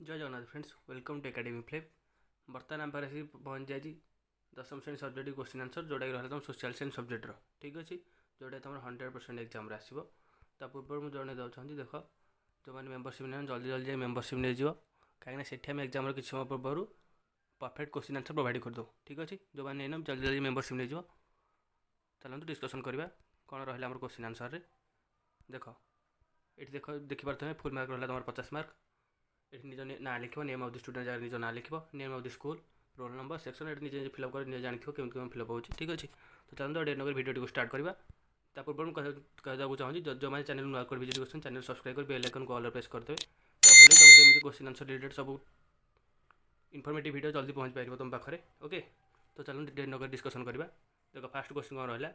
जय Jagannath friends, welcome to academy फ्लेव। बर्तमान आम पाखे आसिक पहुँच जाए दशम श्रेणी सब्जेक्ट क्वेश्चन आंसर जोटा कि रहा तुम सोशल साइंस सब्जेक्टर। ठीक अच्छे, जोटा तुम 100% एग्जाम आसो। ता पूर्व मुझे जन चाहूँगी देख जो मैंने मेम्बरशिप नहीं जल्दी जल्दी जाए मेम्बरशिप नहीं जाओ, कहीं से आम एग्जाम किसी समय पूर्व परफेक्ट क्वेश्चन आंसर प्रोवाइड करदे। ठीक अच्छे, जो मैंने नहीं जल्दी जल्दी मेम्बरशिप नहीं जाओ। चलते डिस्कसन करवा कौन रहा आम क्वेश्चन आंसर। देख ये देख देखिए फुल मार्क रहा तुम 50 मार्क। ये निज ना लिख नेम ऑफ द स्टूडेंट जगह निज ना लिख name of the school roll number section ये निजे फिलअप कर जानी केमी फिलअप हो। ठीक अच्छे, तो चलते डेट नगर भिडियो स्टार्ट करवा। ता पूर्व कहूँ चाहिए जो मैंने चैनल नुआ कर विजिट कर चैनल सब्सक्राइब कर बेल आइकन को ऑल प्रेस करदे जहाँफल तुमको एमती क्वेश्चन आंसर रिलेटेड सब इनफॉर्मेटिव वीडियो जल्दी पहुँच पार तुम पाखे। ओके, तो चलते डेट नगर डिस्कसन करवा। देख फास्ट क्वेश्चन कौन रहा,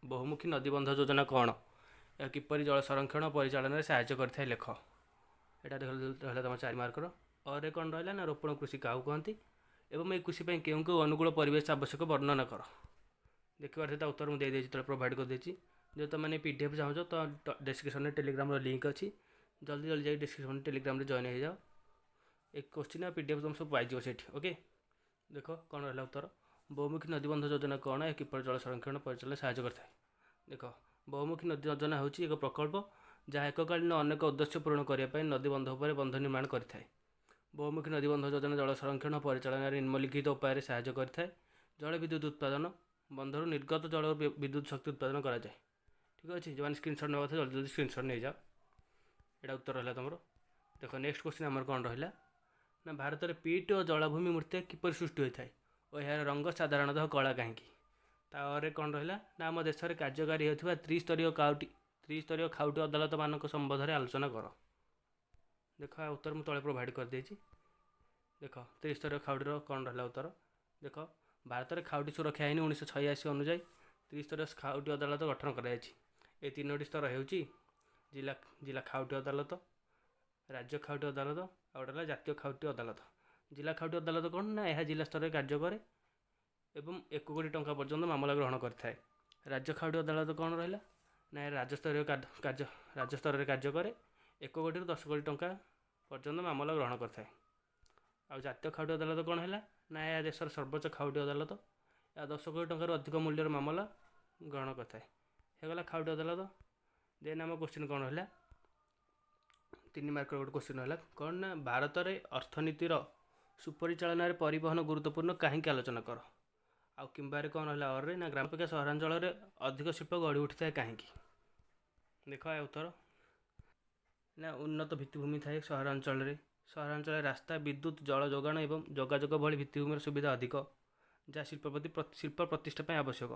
बहुमुखी नदीबंध योजना कौन, यह किपरि जल संरक्षण परिचालन साहाय्य करता है लेख। यहाँ रहा तुम 4 मार्कर। और कौन रहा ना रोपण कृषि क्या कहती एवं ये कृषि क्यों क्यों अनुकूल परिवेश आवश्यक वर्णना कर। देखिए उत्तर मुझे दे प्रोवाइड कर जो तुमने पीडीएफ चाहो तो डिस्क्रिप्शन में टेलीग्राम लिंक अच्छी, जल्दी जल्दी जाए डिस्क्रिप्शन टेलीग्राम जॉइन हो जाओ। एक क्वेश्चन पीडीएफ तुम सब पाई से। ओके, देख कौन रहा उत्तर, बहुमुखी नदीबंध योजना कौन है किपर जल संरक्षण परिचालन साहाय्य करता है। देख बहुमुखी नदी योजना हूँ एक प्रकल्प जहाँ एककालीन अनेक उद्देश्य पूरण करने नदीबंध पर बंध निर्माण करता है। बहुमुखी नदीबंध योजना जल संरक्षण परिचालन निम्नलिखित उपाय साहाय्य करता है। जल विद्युत उत्पादन, बंधर निर्गत जल विद्युत शक्ति उत्पादन कराए। ठीक अच्छे, जो मैंने स्क्रीनशॉट नेवा जल्दी जल्दी स्क्रीनशॉट नहीं जाओ। यहाँ उत्तर रहा तुम। देख नेक्स्ट क्वेश्चन आमर कौन रहा ना, भारत में पीट और जलाभूमि मूर्ति किपर सृष्टि होता है और यार रंग साधारणतः कला कहीं। तार कौन रहा ना, आम देश में कार्यकारी होता त्रिस्तरीय खाउटी अदालत मान संबंध में आलोचना कर। देख उत्तर मुझे तले प्रोवाइड कर देख त्रिस्तरीय खाउटी कौन रहा उत्तर। देख भारत में खाउटी सुरक्षा आईन 1986 अनुଯାयी त्रिस्तरीय खाउटी अदालत गठन कर 3टी स्तर हो जिला जिला खाउटी अदालत, राज्य खाउटी अदालत और गोटे जातीय खाउटी अदालत। जिला खाउटी अदालत कौन ना, यह जिला स्तर में कार्य करे एवं 1 कोटी टंका पर्यंत मामला ग्रहण करता है। राज्य खाउटी अदालत कौन रहा ना, राज्य स्तर में कार्य करे 1 कोटी 10 कोटी टंका पर्यंत मामला ग्रहण करता है। आ जातीय खाउटी अदालत कौन है ना, यह देशर सर्वोच्च खाउटी अदालत या 10 कोटी टंकार अधिक मूल्यर मामला ग्रहण करता है। गला खाउटी अदालत। देन आम क्वेश्चन कौन रहा 3 मार्क गोटे क्वेश्चन रहा कौन ना, भारत में अर्थनीतिर सुपरिचालन परिवहन गुरुत्वपूर्ण कहीं आलोचना कर। आउ किंबारे कौन रहा और ना, ग्राम अपेक्षा सहरांचल अधिक शिल्प गढ़ी उठी था कहीं। देख या उत्तर ना, उन्नत भित्तिभूमि थाए सहरांचल रास्ता विद्युत जल जोगाण एवं जोगाजोग भली भित्तिभूमिर सुविधा अधिक जहाँ शिल्प प्रतिष्ठा आवश्यक।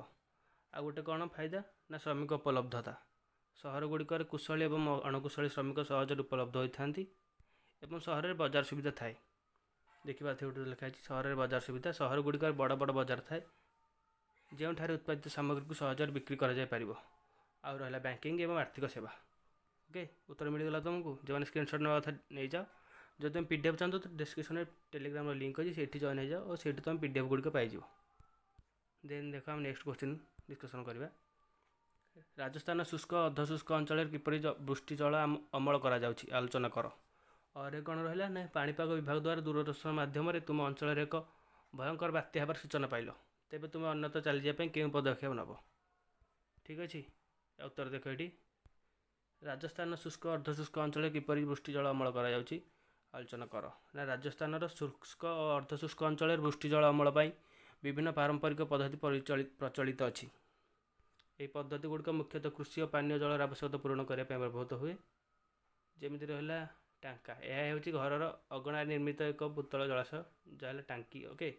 आ गोटे कौन फायदा ना, श्रमिक उपलब्धता सहर गुड़िकर कुशली और अणकुशली श्रमिक सहज उपलब्ध होता एवं सहर में बजार सुविधा थाए। देखिए गोटे लिखाई सहर में बजार सुविधा, सहर गुड़िकर बड़ बड़ बजार थाए जो उत्पादित सामग्री को सहज बिक्री कर आ रहा बैंकिंग एवं आर्थिक सेवा। ओके, उत्तर मिलगला तुमको। जो मैंने स्क्रीनशॉट ना नहीं जाओ, जो तुम पीडीएफ चाहते तो डिस्क्रिप्शन में टेलीग्राम लिंक अच्छी से जॉइन हो जाओ और से तुम पीडीएफ गुड़िक पाइज। देन देख हम नेक्स्ट क्वेश्चन डिस्कसन करवा। राजस्थान शुष्क अर्धशुष्क अंचल किपरि वृष्टि जल अमल कर आलोचना कर। और कौन रहा ना, पाणीपाग विभाग द्वारा दूरदर्शन माध्यम तुम अंचल एक भयंकर बात्या हबार सूचना पाइल, तेज तुम अन्यत्र चली जाए क्यों पदक्षेप नब। ठीक अच्छे, उत्तर देख ये राजस्थान शुष्क अर्धशुष्क अंचल किपरि वृष्टि जल अमल कर आलोचना कर ना, राजस्थान शुष्क और अर्धशुष्क अंचल वृष्टि जल अमल पर विभिन्न पारंपरिक पद्धति प्रचलित अच्छी। यही पद्धति गुड़िक मुख्यतः कृषि और पानीय जलर आवश्यकता पूरण करने व्यवहृत हुए। जमी रहा टांका, यह हूँ घर अगणा निर्मित एक भूतल जलाशय जहाँ टांकी। ओके,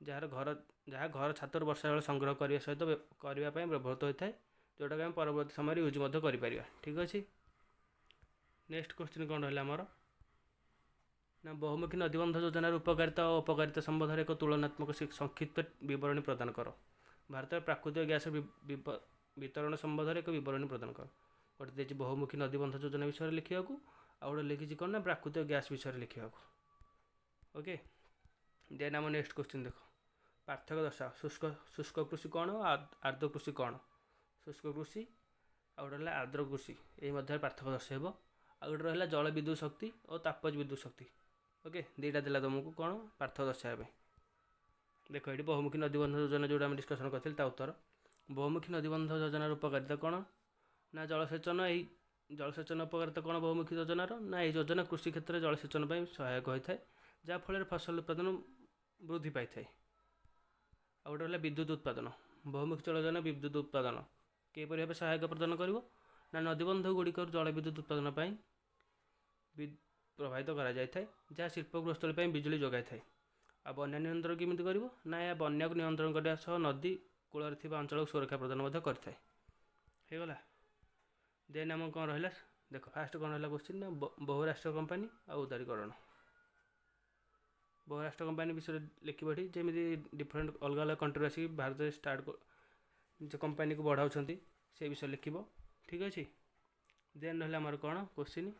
जहाँ घर छातर वर्षा जल संग्रह करने सहित करने व्यवहृत होता है, जोटा कि आम परवर्ती समय यूज कर। ठीक अच्छे, नेक्स्ट क्वेश्चन कौन रहा आमर ना, बहुमुखी नदीबंध योजनार उपकारिता और अपकारिता संबंध में एक तुलनात्मक संक्षिप्त विवरणी प्रदान कर। भारत में प्राकृतिक गैस वितरण संबंध में एक विवरणी प्रदान कर। गोटे देखिए बहुमुखी नदीबंध योजना विषय लिखा आ गए लिखी कौन ना, प्राकृतिक गैस विषय लिखा। ओके, देन आम नेक्स्ट क्वेश्चन देख पार्थक्य दर्शाओ। शुष्क कृषि कौन और आर्द्र कृषि कौन। शुष्क कृषि आ गए आर्द्र कृषि यही मध्य पार्थक्य दर्शाइब। ଆଉ ଗୋଟେ ରହିଲା ଜଳ ବିଦ୍ୟୁତ ଶକ୍ତି ଓ ତାପଜ ବିଦ୍ୟୁତ ଶକ୍ତି। ଓକେ, ଦୁଇଟା ଦେଲା ତୁମକୁ କ'ଣ ପାର୍ଥକ୍ୟ ଦର୍ଶାଇବା ପାଇଁ। ଦେଖ ଏଠି ବହୁମୁଖୀ ନଦୀବନ୍ଧ ଯୋଜନା ଯେଉଁଟା ଆମେ ଡିସ୍କସନ୍ କରିଥିଲି ତା ଉତ୍ତର। ବହୁମୁଖୀ ନଦୀବନ୍ଧ ଯୋଜନାର ଉପକାରିତା କ'ଣ ନା ଜଳସେଚନ। ଏହି ଜଳସେଚନ ଉପକାରିତା କ'ଣ ବହୁମୁଖୀ ଯୋଜନାର ନା ଏହି ଯୋଜନା କୃଷି କ୍ଷେତ୍ରରେ ଜଳସେଚନ ପାଇଁ ସହାୟକ ହୋଇଥାଏ, ଯାହାଫଳରେ ଫସଲ ଉତ୍ପାଦନ ବୃଦ୍ଧି ପାଇଥାଏ। ଆଉ ଗୋଟେ ହେଲା ବିଦ୍ୟୁତ ଉତ୍ପାଦନ। ବହୁମୁଖୀ ଜଳ ଯୋଜନା ବିଦ୍ୟୁତ ଉତ୍ପାଦନ କିପରି ଭାବେ ସହାୟକ ପ୍ରଦାନ କରିବ ନା ନଦୀବନ୍ଧ ଗୁଡ଼ିକରୁ ଜଳ ବିଦ୍ୟୁତ ଉତ୍ପାଦନ ପାଇଁ ପ୍ରଭାବିତ କରାଯାଇଥାଏ, ଯାହା ଶିଳ୍ପଗ୍ରସ୍ଥଳୀ ପାଇଁ ବିଜୁଳି ଯୋଗାଇଥାଏ। ଆଉ ବନ୍ୟା ନିୟନ୍ତ୍ରଣ କେମିତି କରିବ ନା ଏହା ବନ୍ୟାକୁ ନିୟନ୍ତ୍ରଣ କରିବା ସହ ନଦୀ କୂଳରେ ଥିବା ଅଞ୍ଚଳକୁ ସୁରକ୍ଷା ପ୍ରଦାନ ମଧ୍ୟ କରିଥାଏ। ହେଇଗଲା। ଦେନ୍ ଆମର କ'ଣ ରହିଲା ଦେଖ, ଫାଷ୍ଟ କ'ଣ ରହିଲା କ୍ୱେଶ୍ଚିନ୍ ନା ବହୁରାଷ୍ଟ୍ରୀୟ କମ୍ପାନୀ ଆଉ ଉଦାରୀକରଣ। ବହୁରାଷ୍ଟ୍ର କମ୍ପାନୀ ବିଷୟରେ ଲେଖିବ ଏଠି, ଯେମିତି ଡିଫରେଣ୍ଟ ଅଲଗା ଅଲଗା କଣ୍ଟ୍ରିରୁ ଆସିକି ଭାରତରେ ଯେ କମ୍ପାନୀକୁ ବଢ଼ାଉଛନ୍ତି ସେ ବିଷୟରେ ଲେଖିବ। ଠିକ୍ ଅଛି। ଦେନ୍ ରହିଲା ଆମର କ'ଣ କ୍ୱେଶ୍ଚିନ୍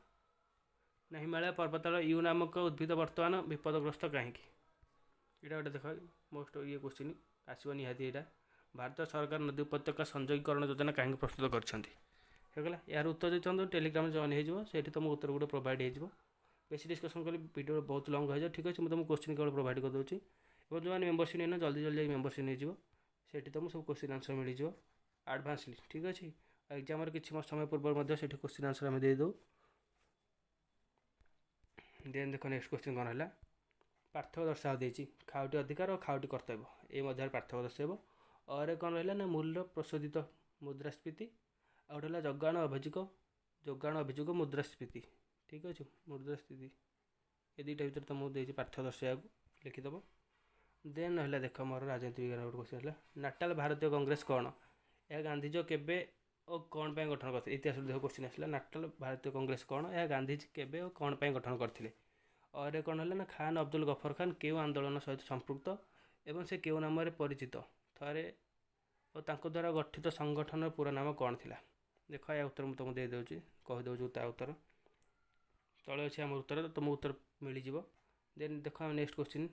ନା ହିମାଳୟ ପର୍ବତମାଳା ୟୁ ନାମକ ଉଦ୍ଭିଦ ବର୍ତ୍ତମାନ ବିପଦଗ୍ରସ୍ତ କାହିଁକି? ଏଇଟା ଗୋଟେ ଦେଖ ମୋଷ୍ଟ କ୍ୱେଶ୍ଚିନ୍ ଆସିବ ନିହାତି। ଏଇଟା ଭାରତ ସରକାର ନଦୀ ଉପତ୍ୟକା ସଂଯୋଗୀକରଣ ଯୋଜନା କାହିଁକି ପ୍ରସ୍ତୁତ କରିଛନ୍ତି? ହେଇଗଲା। ଏହାର ଉତ୍ତର ଦେଇଥାନ୍ତୁ ଟେଲିଗ୍ରାମରେ ଜଏନ୍ ହେଇଯିବ, ସେଇଠି ତୁମ ଉତ୍ତର ଗୋଟେ ପ୍ରୋଭାଇଡ଼ ହେଇଯିବ। ବେଶୀ ଡିସ୍କସନ୍ କଲେ ଭିଡ଼ିଓ ବହୁତ ଲଙ୍ଗ୍ ହେଇଯାଏ। ଠିକ୍ ଅଛି, ମୁଁ ତୁମକୁ କ୍ୱେଶ୍ଚିନ୍ କେବଳ ପ୍ରୋଭାଇଡ଼ କରିଦେଉଛି। ଏବଂ ଯେଉଁମାନେ ମେମ୍ବରସିପ୍ ନେଇନା ଜଲ୍ଦି ଜଲ୍ଦି ମେମ୍ବରସିପ୍ ନେଇଯିବ, ସେଇଠି ତୁମକୁ ସବୁ କ୍ୱେଶ୍ଚିନ୍ ଆନ୍ସର୍ ମିଳିଯିବ ଆଡ଼ଭାନ୍ସଲି। ଠିକ୍ ଅଛି। ଆଉ ଏକ୍ଜାମ୍ର କିଛି ସମୟ ପୂର୍ବରୁ ମଧ୍ୟ ସେଇଠି କ୍ୱେଶ୍ଚିନ୍ ଆନ୍ସର୍ ଆମେ ଦେଇଦେଉ। ଦେନ୍ ଦେଖ ନେକ୍ସଟ କ୍ୱେଶ୍ଚିନ୍ କ'ଣ ହେଲା, ପାର୍ଥକ୍ୟ ଦର୍ଶାଅ ଦେଇଛି। ଖାଉଟି ଅଧିକାର ଓ ଖାଉଟି କର୍ତ୍ତବ୍ୟ ଏ ମଧ୍ୟରେ ପାର୍ଥକ୍ୟ ଦର୍ଶାଇବ। ଅରେ କ'ଣ ରହିଲା ନା ମୂଲ୍ୟ ପ୍ରଶୋଧିତ ମୁଦ୍ରାସ୍ଫୀତି। ଆଉ ଗୋଟେ ହେଲା ଯୋଗାଣ ଅଭିଯୋଗ ମୁଦ୍ରାସ୍ଫୀତି। ଠିକ୍ ଅଛି, ମୁଦ୍ରାସ୍ଫୀତି ଏ ଦୁଇଟା ଭିତରେ ତୁମକୁ ଦେଇଛି ପାର୍ଥକ୍ୟ ଦର୍ଶାଇବାକୁ, ଲେଖିଦେବ। ଦେନ୍ ରହିଲା ଦେଖ ମୋର ରାଜନୀତି ବିଜ୍ଞାନ ଗୋଟେ କ୍ୱେଶ୍ଚିନ୍ ହେଲା, ନାଟାଲ ଭାରତୀୟ କଂଗ୍ରେସ କ'ଣ? ଏହା ଗାନ୍ଧିଜୀ କେବେ ଓ କ'ଣ ପାଇଁ ଗଠନ କରିଥିଲେ? ଇତିହାସରୁ ଦେଖ କ୍ୱେଶ୍ଚିନ୍ ଆସିଲା, ନାଟାଲ ଭାରତୀୟ କଂଗ୍ରେସ କ'ଣ? ଏହା ଗାନ୍ଧିଜୀ କେବେ ଓ କ'ଣ ପାଇଁ ଗଠନ କରିଥିଲେ? ଅରେ କ'ଣ ହେଲା ନା ଖାନ୍ ଅବଦୁଲ ଗଫର ଖାନ୍ କେଉଁ ଆନ୍ଦୋଳନ ସହିତ ସମ୍ପୃକ୍ତ ଏବଂ ସେ କେଉଁ ନାମରେ ପରିଚିତ ଥରେ ଓ ତାଙ୍କ ଦ୍ୱାରା ଗଠିତ ସଂଗଠନର ପୁରା ନାମ କ'ଣ ଥିଲା? ଦେଖ ଏହା ଉତ୍ତର ମୁଁ ତୁମକୁ ଦେଇଦେଉଛି, କହିଦେଉଛି ତା ଉତ୍ତର। ତଳେ ଅଛି ଆମ ଉତ୍ତର, ତୁମକୁ ଉତ୍ତର ମିଳିଯିବ। ଦେନ୍ ଦେଖ ଆମେ ନେକ୍ସଟ କ୍ୱେଶ୍ଚିନ୍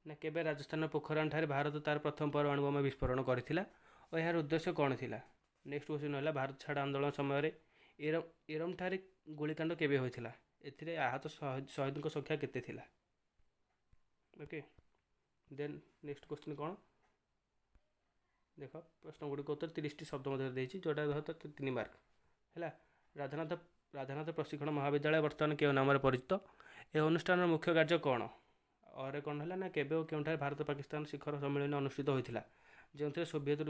ନା କେବେ ରାଜସ୍ଥାନର ପୋଖରାନ ଠାରେ ଭାରତ ତାର ପ୍ରଥମ ପରମାଣୁ ବୋମା ବିସ୍ଫୋରଣ କରିଥିଲା ଓ ଏହାର ଉଦ୍ଦେଶ୍ୟ କ'ଣ ଥିଲା? ନେକ୍ସଟ କ୍ୱେଶ୍ଚିନ୍ ହେଲା ଭାରତ ଛାଡ଼ ଆନ୍ଦୋଳନ ସମୟରେ ଇରମ ଠାରେ ଗୁଳିକାଣ୍ଡ କେବେ ହୋଇଥିଲା? ଏଥିରେ ଆହତ ଶହୀଦଙ୍କ ସଂଖ୍ୟା କେତେ ଥିଲା? ଓକେ। ଦେନ୍ ନେକ୍ସଟ କ୍ୱେଶ୍ଚିନ୍ କ'ଣ ଦେଖ, ପ୍ରଶ୍ନ ଗୁଡ଼ିକ ଉତ୍ତର 30ଟି ଶବ୍ଦ ମଧ୍ୟରେ ଦେଇଛି, ଯେଉଁଟା ଧର 3 ମାର୍କ ହେଲା। ରାଧାନାଥ ପ୍ରଶିକ୍ଷଣ ମହାବିଦ୍ୟାଳୟ ବର୍ତ୍ତମାନ କେଉଁ ନାମରେ ପରିଚିତ? ଏହି ଅନୁଷ୍ଠାନର ମୁଖ୍ୟ କାର୍ଯ୍ୟ କ'ଣ? ଅରେ କ'ଣ ହେଲା ନା କେବେ ଓ କେଉଁଠାରେ ଭାରତ ପାକିସ୍ତାନ ଶିଖର ସମ୍ମିଳନୀ ଅନୁଷ୍ଠିତ ହୋଇଥିଲା, ଯେଉଁଥିରେ ସୋଭିଏତ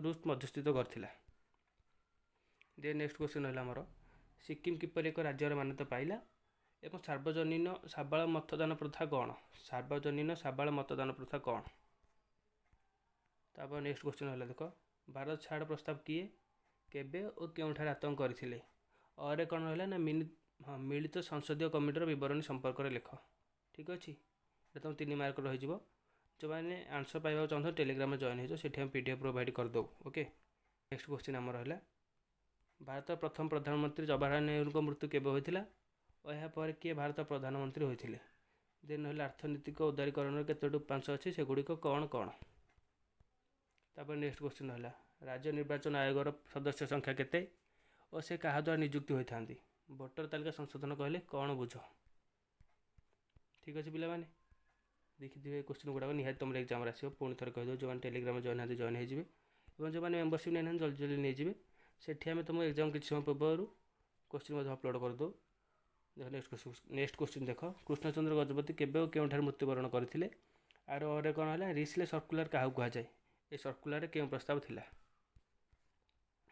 ରୁଷ ମଧ୍ୟସ୍ଥିତ କରିଥିଲା। ଦେନ୍ ନେକ୍ସଟ କ୍ୱେଶ୍ଚିନ୍ ରହିଲା ଆମର, ସିକିମ୍ କିପରି ଏକ ରାଜ୍ୟର ମାନ୍ୟତା ପାଇଲା ଏବଂ ସାର୍ବଜନୀନ ସାବାଳ ମତଦାନ ପ୍ରଥା କ'ଣ? ସାର୍ବଜନୀନ ସାବାଳ ମତଦାନ ପ୍ରଥା କ'ଣ? ତାପରେ ନେକ୍ସଟ କ୍ୱେଶ୍ଚିନ୍ ହେଲା ଦେଖ, ଭାରତ ଛାଡ଼ ପ୍ରସ୍ତାବ କିଏ, କେବେ ଓ କେଉଁଠାରେ ଆତଙ୍କ କରିଥିଲେ? ଅରେ କ'ଣ ରହିଲା ନା ମିଳିତ ସଂସଦୀୟ କମିଟିର ବିବରଣୀ ସମ୍ପର୍କରେ ଲେଖ। ଠିକ୍ ଅଛି, ଏଇଟା ତୁମ 3 ମାର୍କ ରହିଯିବ। ଯେଉଁମାନେ ଆନ୍ସର୍ ପାଇବାକୁ ଚାହୁଁଥିବ ଟେଲିଗ୍ରାମରେ ଜଏନ୍ ହେଇଯିବ, ସେଠି ଆମେ PDF ପ୍ରୋଭାଇଡ଼ କରିଦେବୁ। ଓକେ। ନେକ୍ସଟ କ୍ୱେଶ୍ଚିନ୍ ଆମର ରହିଲା, ଭାରତର ପ୍ରଥମ ପ୍ରଧାନମନ୍ତ୍ରୀ ଜବାହରଲାଲ ନେହେରୁଙ୍କ ମୃତ୍ୟୁ କେବେ ହୋଇଥିଲା ଓ ଏହାପରେ କିଏ ଭାରତ ପ୍ରଧାନମନ୍ତ୍ରୀ ହୋଇଥିଲେ? ଦେନ୍ ରହିଲା ଅର୍ଥନୈତିକ ଉଦାରୀକରଣର କେତୋଟି ଉପାଂଶ ଅଛି, ସେଗୁଡ଼ିକ କ'ଣ କ'ଣ? ତାପରେ ନେକ୍ସଟ କ୍ୱେଶ୍ଚିନ୍ ରହିଲା, ରାଜ୍ୟ ନିର୍ବାଚନ ଆୟୋଗର ସଦସ୍ୟ ସଂଖ୍ୟା କେତେ ଓ ସେ କାହା ଦ୍ୱାରା ନିଯୁକ୍ତି ହୋଇଥାନ୍ତି? ଭୋଟର ତାଲିକା ସଂଶୋଧନ କହିଲେ କ'ଣ ବୁଝ? ଠିକ୍ ଅଛି ପିଲାମାନେ, ଦେଖିଥିବେ କ୍ୱେଶ୍ଚିନ୍ ଗୁଡ଼ାକ ନିହାତି ତୁମର ଏକ୍ଜାମ୍ରେ ଆସିବ। ପୁଣି ଥରେ କହିଦେଉ, ଯେଉଁମାନେ ଟେଲିଗ୍ରାମରେ ଜଏନ୍ ହେଇନାହାନ୍ତି ଜଏନ୍ ହେଇଯିବେ ଏବଂ ଯେଉଁମାନେ ମେମ୍ବରସିପ୍ ନେଇନାହାନ୍ତି ଜଲ୍ଦି ଜଲ୍ଦି ନେଇଯିବେ। ସେଠି ଆମେ ତୁମକୁ ଏକ୍ଜାମ୍ କିଛି ସମୟ ପୂର୍ବରୁ କ୍ୱେଶ୍ଚିନ୍ ମଧ୍ୟ ଅପଲୋଡ଼ କରିଦେଉ। ଦେଖ ନେକ୍ସଟ କ୍ୱେଶ୍ଚିନ୍ ଦେଖ, କୃଷ୍ଣଚନ୍ଦ୍ର ଗଜପତି କେବେ ଓ କେଉଁଠାରେ ମୃତ୍ୟୁବରଣ କରିଥିଲେ? ଆର ଅରେ କ'ଣ ହେଲା, ରିସ୍ଲେ ସର୍କୁଲାର କାହାକୁ କୁହାଯାଏ? ଏ ସର୍କୁଲାରରେ କେଉଁ ପ୍ରସ୍ତାବ ଥିଲା?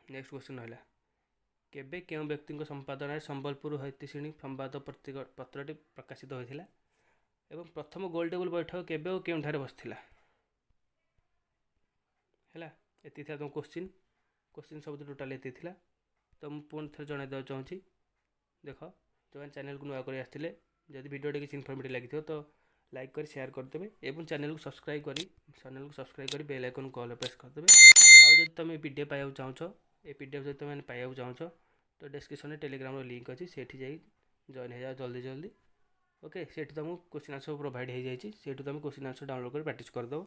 ନେକ୍ସଟ କ୍ୱେଶ୍ଚିନ୍ ରହିଲା, କେବେ କେଉଁ ବ୍ୟକ୍ତିଙ୍କ ସମ୍ପାଦନାରେ ସମ୍ବଲପୁର ହୈତିଶିଣୀ ସମ୍ବାଦ ପତ୍ରଟି ପ୍ରକାଶିତ ହୋଇଥିଲା ଏବଂ ପ୍ରଥମ ଗୋଲ୍ ଟେବୁଲ୍ ବୈଠକ କେବେ ଓ କେଉଁଠାରେ ବସିଥିଲା? ହେଲା, ଏତିକି ଥିଲା ତୁମ କ୍ୱେଶ୍ଚିନ୍ ସବୁ ଟୋଟାଲ୍ ଏତିକି ଥିଲା। ତ ମୁଁ ପୁଣି ଥରେ ଜଣାଇ ଦେବାକୁ ଚାହୁଁଛି, ଦେଖ ଯେଉଁମାନେ ଚ୍ୟାନେଲକୁ ନୂଆ କରି ଆସିଥିଲେ, ଯଦି ଭିଡ଼ିଓଟି କିଛି ଇନଫର୍ମେଟିଭ୍ ଲାଗିଥିବ ତ ଲାଇକ୍ କରି ସେୟାର କରିଦେବେ ଏବଂ ଚ୍ୟାନେଲକୁ ସବସ୍କ୍ରାଇବ୍ କରି ବେଲ୍ ଆଇକନ୍କୁ ଅଲ୍ ପ୍ରେସ୍ କରିଦେବେ। ଆଉ ଯଦି ତୁମେ PDF ପାଇବାକୁ ଚାହୁଁଛ, ଏ PDF ଯଦି ତୁମେ ପାଇବାକୁ ଚାହୁଁଛ ତ ଡେସ୍କ୍ରିପ୍ସନରେ ଟେଲିଗ୍ରାମର ଲିଙ୍କ୍ ଅଛି, ସେଇଠି ଯାଇ ଜଏନ୍ ହେଇଯାଅ ଜଲ୍ଦି। ଓକେ, ସେଇଠି ତୁମକୁ କ୍ୱେଶ୍ଚିନ୍ ଆନ୍ସର୍ ପ୍ରୋଭାଇଡ଼ ହେଇଯାଇଛି, ସେଇଠୁ ତୁମେ କ୍ୱେଶ୍ଚିନ୍ ଆନ୍ସର୍ ଡାଉନଲୋଡ଼ କରି ପ୍ରାକ୍ଟିସ୍ କରିଦେବ।